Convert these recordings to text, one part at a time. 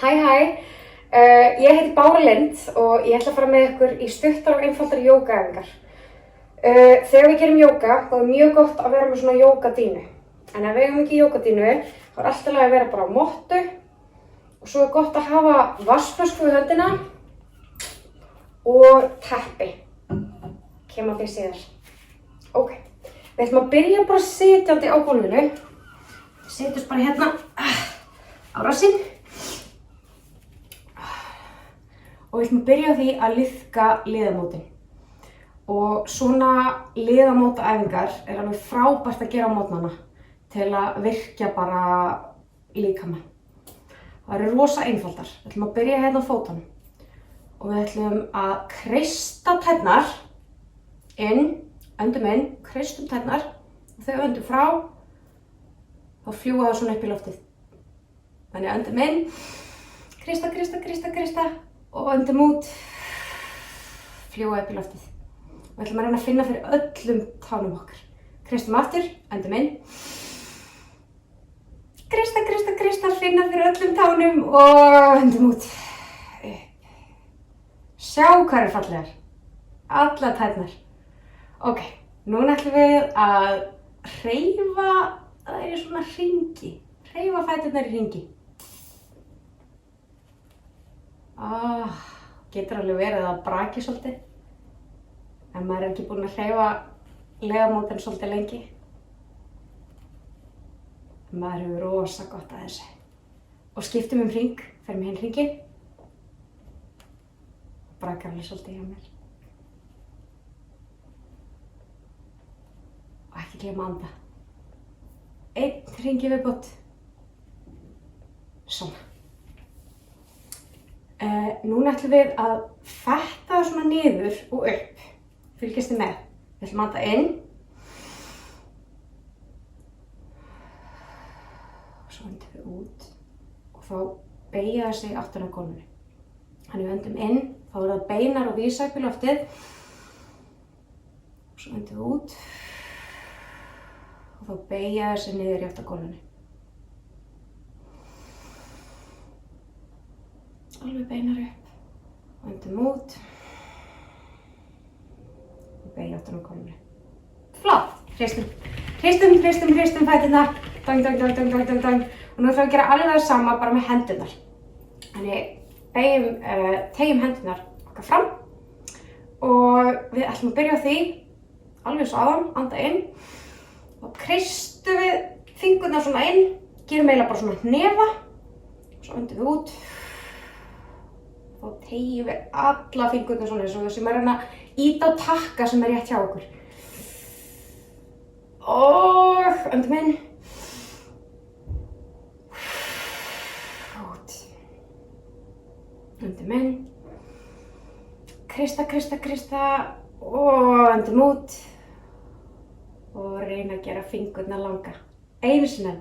Hæ, ég heiti Bára Lind og ég ætla að fara með ykkur í stuttar og einfaldar jógaæfingar. Þegar við gerum jóga, þá er mjög gott að vera með svona jógadínu. En ef við eigum ekki jógadínu, þá er alltaf að vera bara á mottu. Og svo er gott að hafa vatnsflösku við höndina og teppi. Kem að því síðar. Ok, við ætlum að byrja bara sitjandi á gólfinu. Setjumst bara hérna á rassinn. Og við ætlum að byrja á því að liðka liðamótin. Og svona liðamótaæfingar er alveg frábært að gera á mótnana til að virkja bara líkamann. Það eru rosa einfaldar. Við ætlum að byrja hérna á fótunum. Og við ætlum að kreista tærnar inn, öndum inn, kreistum tærnar og þegar við öndum frá, þá fljúga það svona upp í loftið. Þannig öndum inn, kreista, kreista, kreista, kreista. Og öndum út, fljúga upp í loftið. Við ætlum að reyna að finna fyrir öllum tánum okkar. Kreistum aftur, öndum inn. Kreista, kreista, kreista, finna fyrir öllum tánum og öndum út. Upp. Sjá hvað eru fallegar. Allar tærnar. Ok, núna ætlum við að hreyfa, það er svona hringi. Hreyfa fæturnar í hringi. Getur alveg verið að braki svolítið. En maður er ekki búinn að hreyfa liðamótin svolítið lengi. Maður hefur rosa gott að þessu. Og skiptum hring, ferum hinn hringinn. Brakar alveg svolítið hjá mér. Og ekki gleyma að anda. Einn hring í viðbót. Svona. Núna ætlum við að fetta það svona niður og upp. Fylgist þið með. Við ætlum að anda inn. Og svo öndum við út. Og þá beygja það sig aftan á gólfinu. Þannig við öndum inn, þá er það beinar og vísa upp í loftið. Og svo öndum við út. Og þá beygja það sig niður í aftan á gólfinu. Alveg beinar upp, öndum út og beygja aftan á gólfinu. Flott! Hristum, hristum, hristum, hristum fæturnar. Dang, dang, dang, dang, dang, dang, dang. Og nú ætlum við að gera alveg það sama bara með hendurnar. Þannig teygjum hendurnar okkar fram og við ætlum að byrja á því, alveg eins og áðan, anda inn. Og kreistum við fingurna svona inn, gerum eiginlega bara svona hnefa. Svo öndum við út. Og tegjum við alla fingurna svona eins og þessum að reyna að ýta á takka sem er rétt hjá okkur. Og öndum inn. Út. Öndum inn. Kreista, kreista, kreista. Og öndum út. Og reyna að gera fingurna langa. Einu sinni.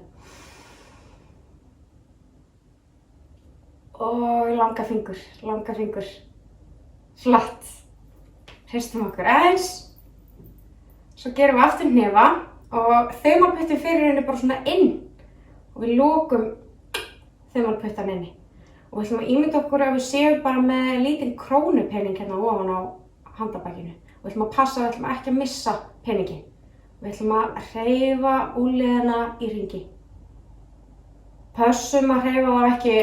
Og langa fingur. Flott. Hristum okkur aðeins. Svo gerum við aftur hnefa og þumalputtin fyrir henni bara svona inn. Og við lokum þumalputtan inni. Og við ætlum að ímynda okkur að við séum bara með lítinn krónupening hérna ofan á handarbakinu. Og við ætlum að passa, við ætlum ekki að missa peninginn. Við ætlum að hreyfa úlnliðina í hringi. Pössum að hreyfa þá ekki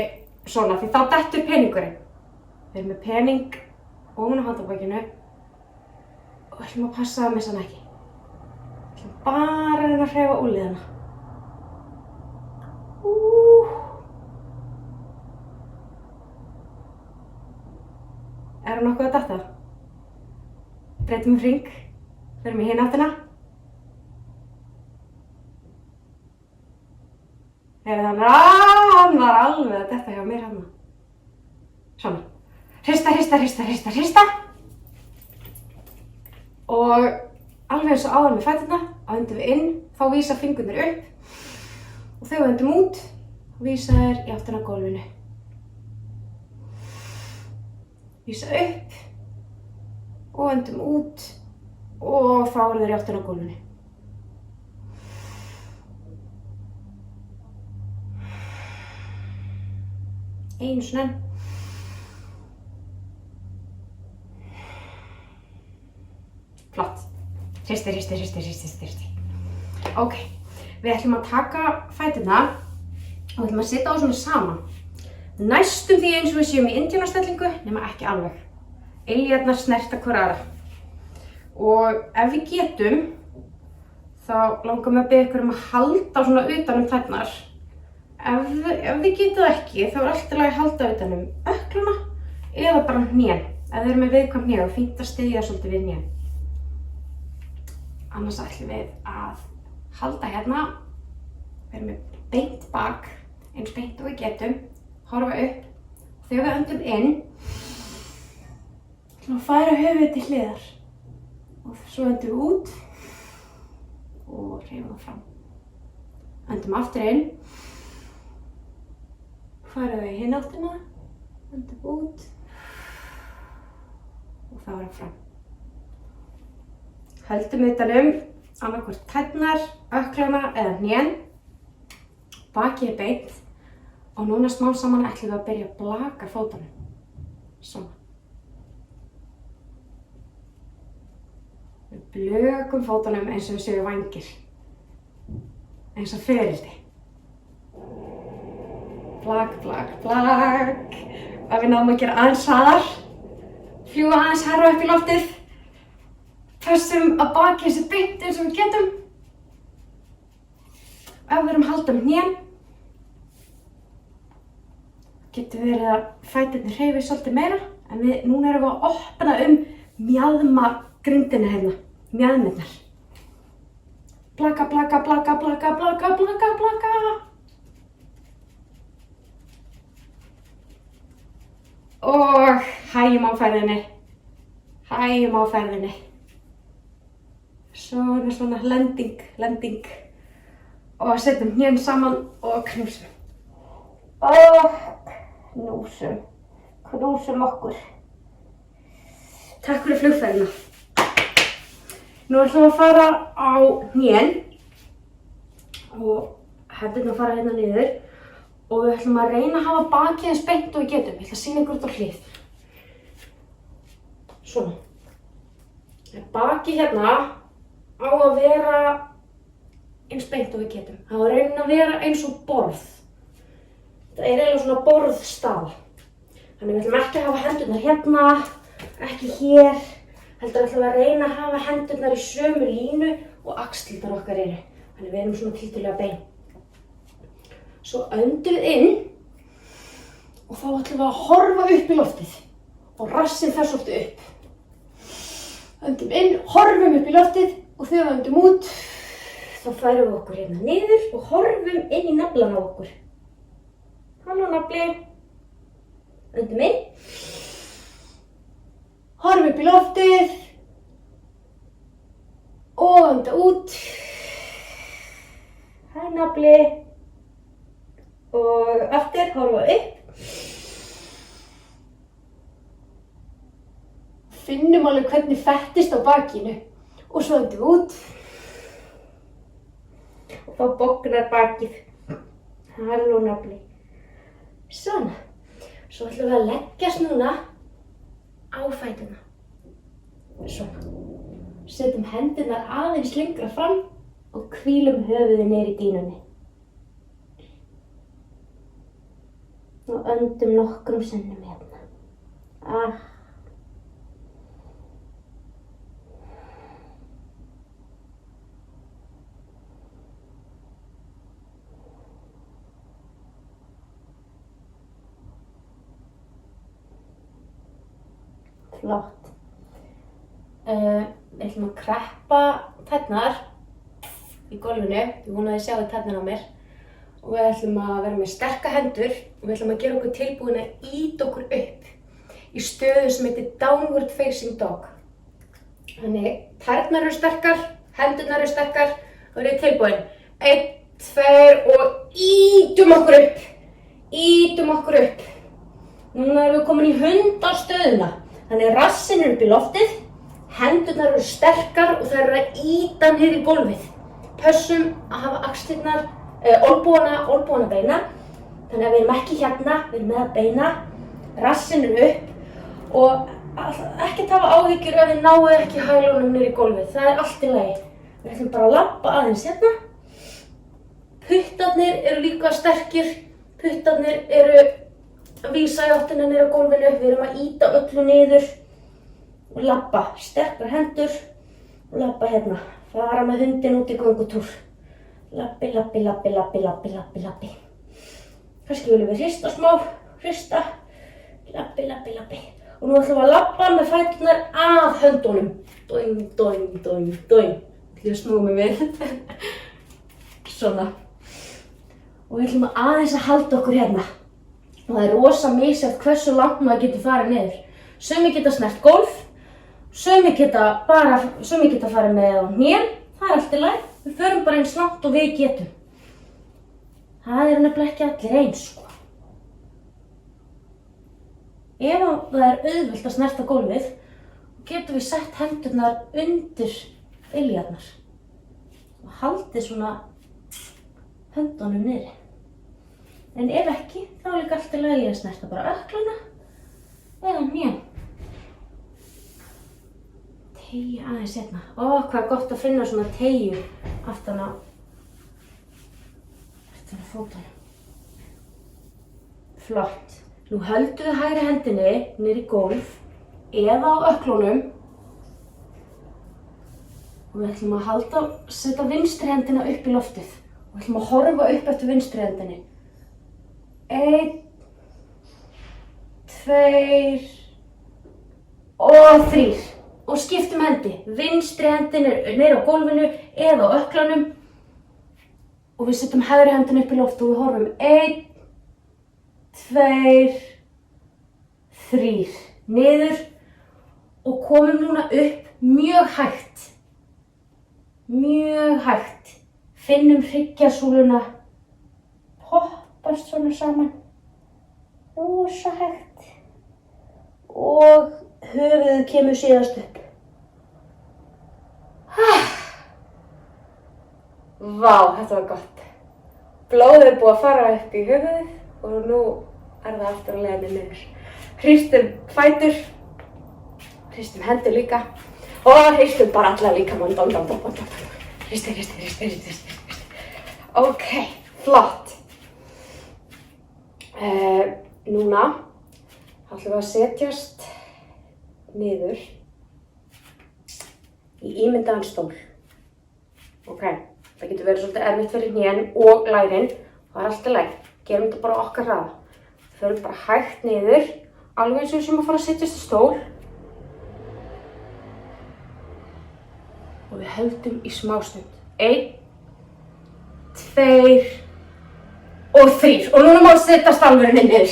svona, því þá dettur peningurinn. Við erum með pening ofan á handarbakinu og við ætlum að passa að missa hann ekki. Við ætlum bara að reyna að hreyfa úlnliðina. Er nokkuð að detta? Breytum hring, förum í hina áttina. Hann var alveg að detta hjá mér hérna. Svona. Hrista, hrista, hrista, hrista, hrista. Og alveg eins og áðan með fæturna, öndum við inn, þá vísa fingurnir upp. Og þegar við öndum út, vísa þær í áttina á gólfinu. Vísa upp. Og öndum út. Og þá eru þær í áttina á gólfinu. Einu svona enn. Flott. Hristi. Ok, við ætlum að taka fæturna og við ætlum að setja á svona saman. Næstum því eins og við séum í indíánastellingu, nema ekki alveg. Iljarnar snerta hvor aðra. Og ef við getum, þá langar mig að biðja ykkur að halda svona utan tærnar. Ef þið getið ekki, þá alltaf í lagi að halda utan ökklana eða bara hnén. Ef þið eru með viðkvæm hné og fínt að styðja svolítið við hnén. Annars ætlum við að halda hérna, vera með beint bak, eins beint og við getum, horfa upp. Þegar við öndum inn, ætlum að færa höfuðið til hliðar. Og svo öndum við út og hreyfum það fram. Öndum aftur inn, færa við í hina áttina, öndum út og þá erum fram. Höldum utanum annarkvort tærnar, ökklana eða hnén. Bakið beint og núna smám saman ætlum við að byrja að blaka fótunum. Svona. Við blökum fótunum eins og við séum vængir. Eins og fiðrildi. Blak. Ef við náum að gera aðeins hraðar, fljúga aðeins hærra upp í loftið. Pössum að bakið sé beint eins og við getum. Ef við erum að halda hnén, getur verið að fæturnir hreyfi svolítið meira, en núna erum við að opna mjaðmagrindina hérna, mjaðmirnar. Blaka. Og hægjum á ferðinni. Svona lending. Og setjum hnén saman og knúsum. Knúsum okkur. Takk fyrir flugferðina. Nú ætlum við að fara á hnén og hendurnar fara hérna niður og við ætlum að reyna að hafa bakið eins beint og við getum. Ég ætla að sýna ykkur út á hlið. Svona. Bakið hérna á að vera eins beint og við getum. Það á að reyna að vera eins og borð. Það er eiginlega svona borðstafa. Þannig við ætlum ekki að hafa hendurnar hérna, ekki hér. Heldur ætlum við að reyna að hafa hendurnar í sömu línu og axlirnar okkar eru. Þannig við erum svona tiltölulega bein. Svo öndum við inn og þá ætlum við að horfa upp í loftið. Og rassinn fer svolítið upp. Öndum inn, horfum upp í loftið og þegar við öndum út, þá færum við okkur hérna niður og horfum inn í naflann á okkur. Halló nafli. Öndum inn. Horfum upp í loftið. Og önda út. Hæ nafli. Og aftur horfa upp. Finnum alveg hvernig fettist á bakinu og svo öndum við út og þá bognar bakið. Halló nafli. Svona. Svo ætlum við að leggjast núna á fæturna. Svona. Setjum hendurnar aðeins lengra fram og hvílum höfuðið niður í dýnunni. Og öndum nokkrum sinnum hérna. Flott. Við ætlum að kreppa tærnar í gólfinu. Ég vona að þið sjáu tærnar á mér. Og við ætlum að vera með sterka hendur og við ætlum að gera okkur tilbúin að ýta okkur upp í stöðu sem heitir Downward Facing Dog. Þannig, tærnar eru sterkar, hendurnar eru sterkar og við erum tilbúin. 1, 2 og ýtum okkur upp. Ýtum okkur upp. Núna erum við komin í hundastöðuna. Þannig rassinn er upp í loftið, hendurnar eru sterkar og þær eru að ýta niður í gólfið. Pössum að hafa axlirnar, olnbogana beina Þannig að við erum ekki hérna, við erum með að beina, rassinn upp og ekkert hafa áhyggjur ef þið náið ekki hælunum niður í gólfið. Það er allt í lagi. Við ætlum bara að labba aðeins hérna. Puttarnir eru líka sterkir. Puttarnir eru að vísa í áttina niður á gólfinu. Við erum að ýta öllu niður og labba. Sterkar hendur og labba hérna. Fara með hundinn út í göngutúr. Labbi, labbi, labbi, labbi, labbi, labbi, labbi. Kannski viljum við hrista smá, hrista. Labbi, labbi, labbi. Og nú ætlum við að labba með fæturnar af höndunum. Doing, doing, doing, doing. Ég snúa mig við. Svona. Og við ætlum aðeins að halda okkur hérna. Og það er rosa misjafnt hversu langt maður getur farið niður. Sumir geta snert gólf. Sumir geta farið með á hnén. Það er allt í lagi. Við förum bara eins langt og við getum. Það eru nefnilega ekki allir eins, sko. Ef það er auðvelt að snerta gólfið, getum við sett hendurnar undir iljarnar og haldið svona höndunum niðri. En ef ekki, þá er líka allt í lagi að snerta bara ökklana eða hnén. Teygja aðeins hérna. Ó, hvað er gott að finna svona teygju aftan á fótunum. Flott. Nú höldum við hægri hendinni niður í gólf eða á ökklunum og við ætlum að setja vinstri hendina upp í loftið og við ætlum að horfa upp eftir vinstri hendinni. 1, 2 og 3 og skiptum hendi. Vinstri hendin niður á gólfinu eða á ökklunum og við setjum hægri hendina upp í loftið og við horfum 1, 2, 3 niður og komum núna upp mjög hægt. Mjög hægt. Finnum hryggjasúluna poppast svona saman. Rosa hægt. Og höfuðið kemur síðast upp. Vá, þetta var gott. Blóðið er búið að fara upp í höfuðið og nú er það aftur að leiðinni niður. Hristum fætur, hristum hendur líka og hristum bara alla líkamann. Hristi. Ok, flott. Núna ætlum við að setjast niður í ímyndaðan stól. Ok, það getur verið svolítið erfitt fyrir hnén og lærin. Það er allt í lagi. Gerum þetta bara okkar hraða. Við förum bara hægt niður, alveg eins og við séum að fara að setjast í stól. Og við höldum í smástund. 1, 2 og 3. Og núna má setjast alveg niður.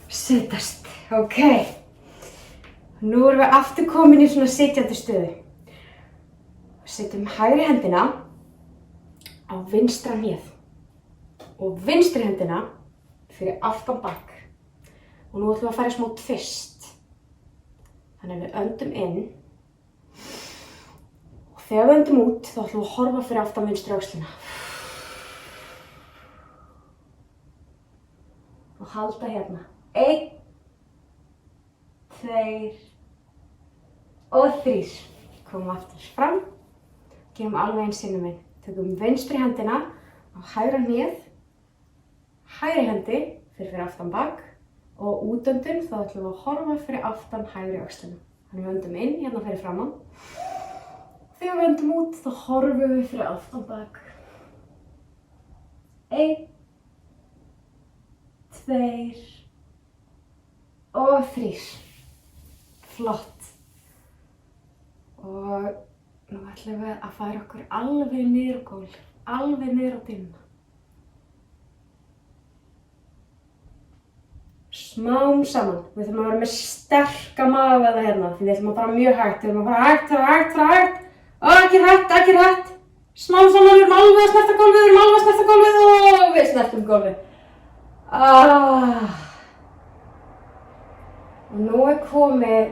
Setjast, ok. Nú erum við aftur komin í svona sitjandi stöðu. Við setjum hægri hendina á vinstra hnéð. Og vinstri hendina fyrir aftan bak. Og nú ætlum við að fara í smá twist. Þannig að við öndum inn. Og þegar við öndum út, þá ætlum við að horfa fyrir aftan vinstri öxlina. Og halda hérna. 1, 2 og 3. Komum aftur fram. Gerum alveg eins sinnum inn. Tökum vinstri hendina á hægra hnéð. Hægri hendi fyrir aftan bak og útöndun þá ætlum við að horfa fyrir aftan hægri öxlina. Þannig við öndum inn hérna fyrir framan. Þegar við öndum út þá horfum við fyrir aftan bak. 1, 2 og 3. Flott. Og nú ætlum við að færa okkur alveg niður á gólf, alveg niður á dynna. Smám saman. Við þurfum að vera með sterka magaveða hérna, því við ætlum að fara mjög hægt. Við ætlum að fara hægt. Ekki hrætt. Smám saman, við erum alveg að snerta gólfið, og við snertum gólfið. Og nú er komið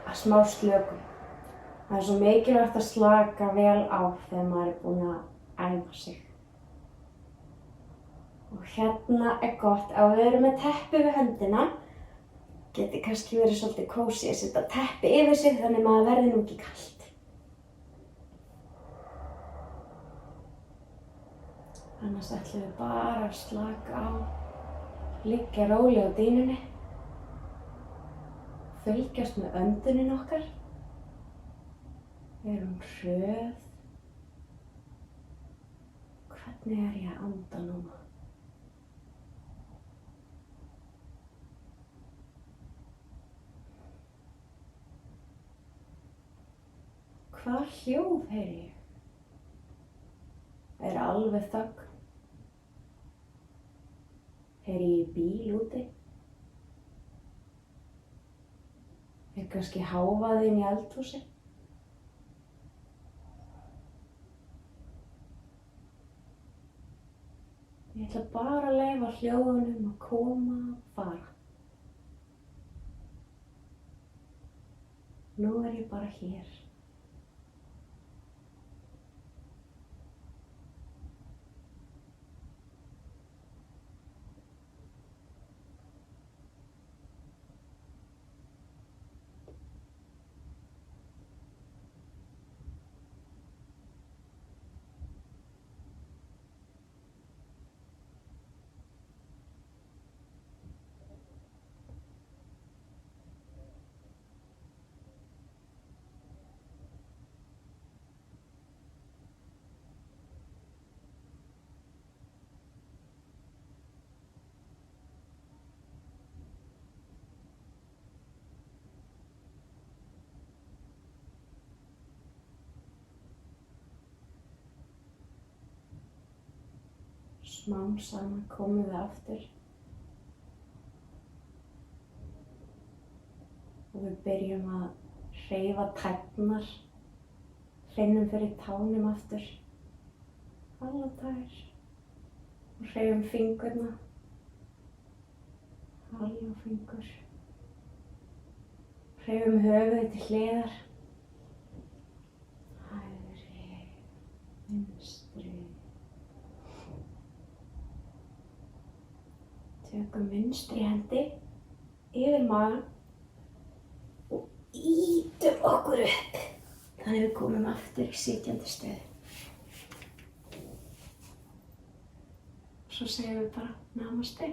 að smá slökun. Það er svo mikilvægt að slaka vel á þegar maður er búinn að æfa sig. hérna er gott að við erum með teppi við höndina. Geti kannski verið svolítið kósí að setja teppi yfir sig þannig að maður verði nú ekki kalt. Annars ætlum við bara að slaka á, liggja rólega á dýnunni, fylgjast með öndunin okkar. Erum hröð. Hvernig er ég að anda núna? Hvað hljóð heyri ég? Er alveg þögn? Heyri ég bíl úti? Er kannski hávaði inn í eldhúsi? Ég ætla bara að leyfa hljóðunum að koma og fara. Nú er ég bara hér. Smám saman komum við aftur og við byrjum að hreyfa tærnar, finnum fyrir tánum aftur, alla tær og hreyfum fingurna, alla fingur, hreyfum höfuðið til hliðar, hægri, vinstri. Tökum vinstri hendi yfir magann og ýtum okkur upp. Þannig við komum aftur í sitjandi stöðu. Svo segjum við bara namaste.